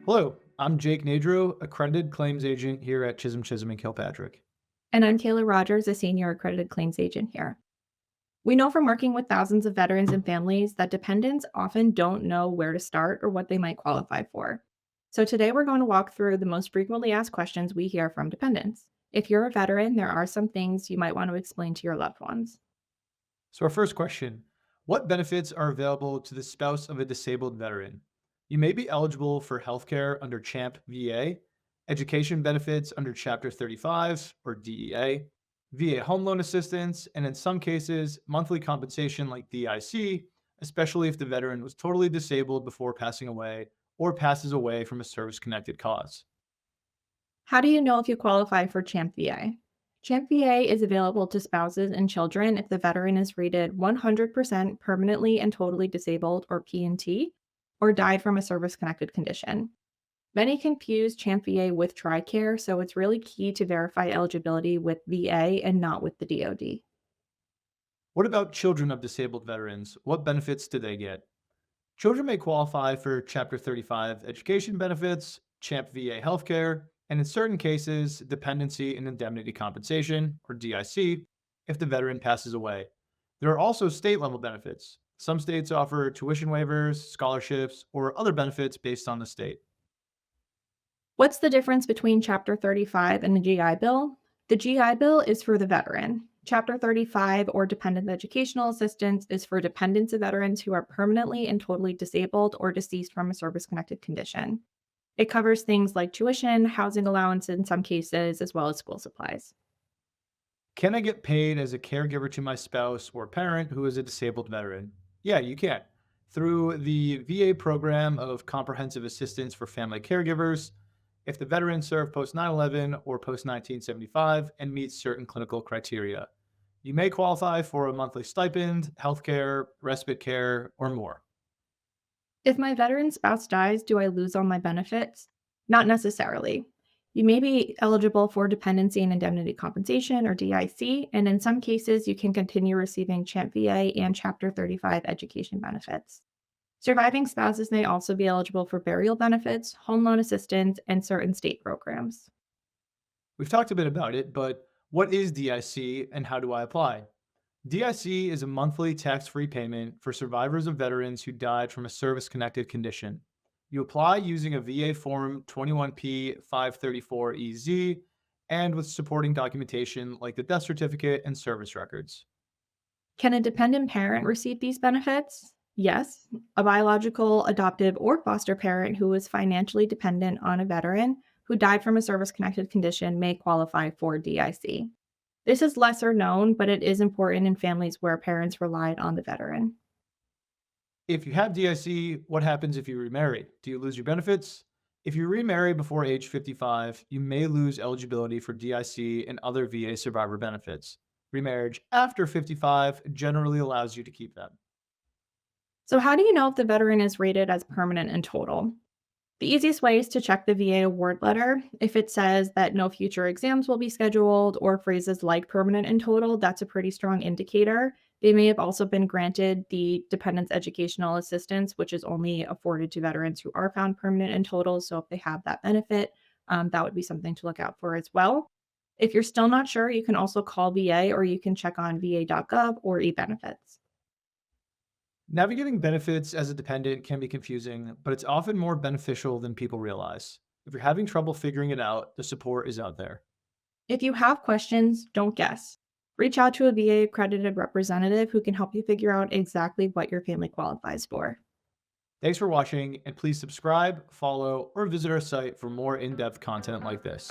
Hello, I'm Jake Nadro, accredited claims agent here at Chisholm Chisholm Kilpatrick. And I'm Kayla Rogers, a senior accredited claims agent here. We know from working with thousands of veterans and families that dependents often don't know where to start or what they might qualify for. So today we're going to walk through the most frequently asked questions we hear from dependents. If you're a veteran, there are some things you might want to explain to your loved ones. So, our first question: what benefits are available to the spouse of a disabled veteran? You may be eligible for healthcare under CHAMPVA, education benefits under Chapter 35 or DEA, VA home loan assistance, and in some cases, monthly compensation like DIC, especially if the veteran was totally disabled before passing away or passes away from a service connected cause. How do you know if you qualify for CHAMP VA? CHAMP VA is available to spouses and children if the veteran is rated 100% permanently and totally disabled or P&T or died from a service-connected condition. Many confuse CHAMP VA with TRICARE, so it's really key to verify eligibility with VA and not with the DoD. What about children of disabled veterans? What benefits do they get? Children may qualify for Chapter 35 education benefits, CHAMP VA healthcare, and in certain cases, dependency and indemnity compensation, or DIC, if the veteran passes away. There are also state level benefits. Some states offer tuition waivers, scholarships, or other benefits based on the state. What's the difference between Chapter 35 and the GI Bill? The GI Bill is for the veteran. Chapter 35 or dependent educational assistance is for dependents of veterans who are permanently and totally disabled or deceased from a service connected condition. It covers things like tuition, housing allowance in some cases, as well as school supplies. Can I get paid as a caregiver to my spouse or parent who is a disabled veteran? Yeah, you can. Through the VA program of comprehensive assistance for family caregivers, if the veteran served post 9/11 or post 1975 and meets certain clinical criteria. You may qualify for a monthly stipend, healthcare, respite care, or more. If my veteran spouse dies, do I lose all my benefits? Not necessarily. You may be eligible for dependency and indemnity compensation or DIC, and in some cases, you can continue receiving CHAMP VA and Chapter 35 education benefits. Surviving spouses may also be eligible for burial benefits, home loan assistance, and certain state programs. We've talked a bit about it, but what is DIC and how do I apply? DIC is a monthly tax free payment for survivors of veterans who died from a service connected condition. You apply using a VA Form 21P 534EZ and with supporting documentation like the death certificate and service records. Can a dependent parent receive these benefits? Yes. A biological, adoptive, or foster parent who is financially dependent on a veteran who died from a service connected condition may qualify for DIC. This is lesser known, but it is important in families where parents relied on the veteran. If you have DIC, what happens if you remarry? Do you lose your benefits? If you remarry before age 55, you may lose eligibility for DIC and other VA survivor benefits. Remarriage after 55 generally allows you to keep them. So, how do you know if the veteran is rated as permanent and total? The easiest way is to check the VA award letter. If it says that no future exams will be scheduled or phrases like permanent and total, that's a pretty strong indicator. They may have also been granted the dependents educational assistance, which is only afforded to veterans who are found permanent and total. So if they have that benefit, that would be something to look out for as well. If you're still not sure, you can also call VA or you can check on va.gov or eBenefits. Navigating benefits as a dependent can be confusing, but it's often more beneficial than people realize. If you're having trouble figuring it out, the support is out there. If you have questions, don't guess. Reach out to a VA accredited representative who can help you figure out exactly what your family qualifies for. Thanks for watching, and please subscribe, follow, or visit our site for more in depth content like this.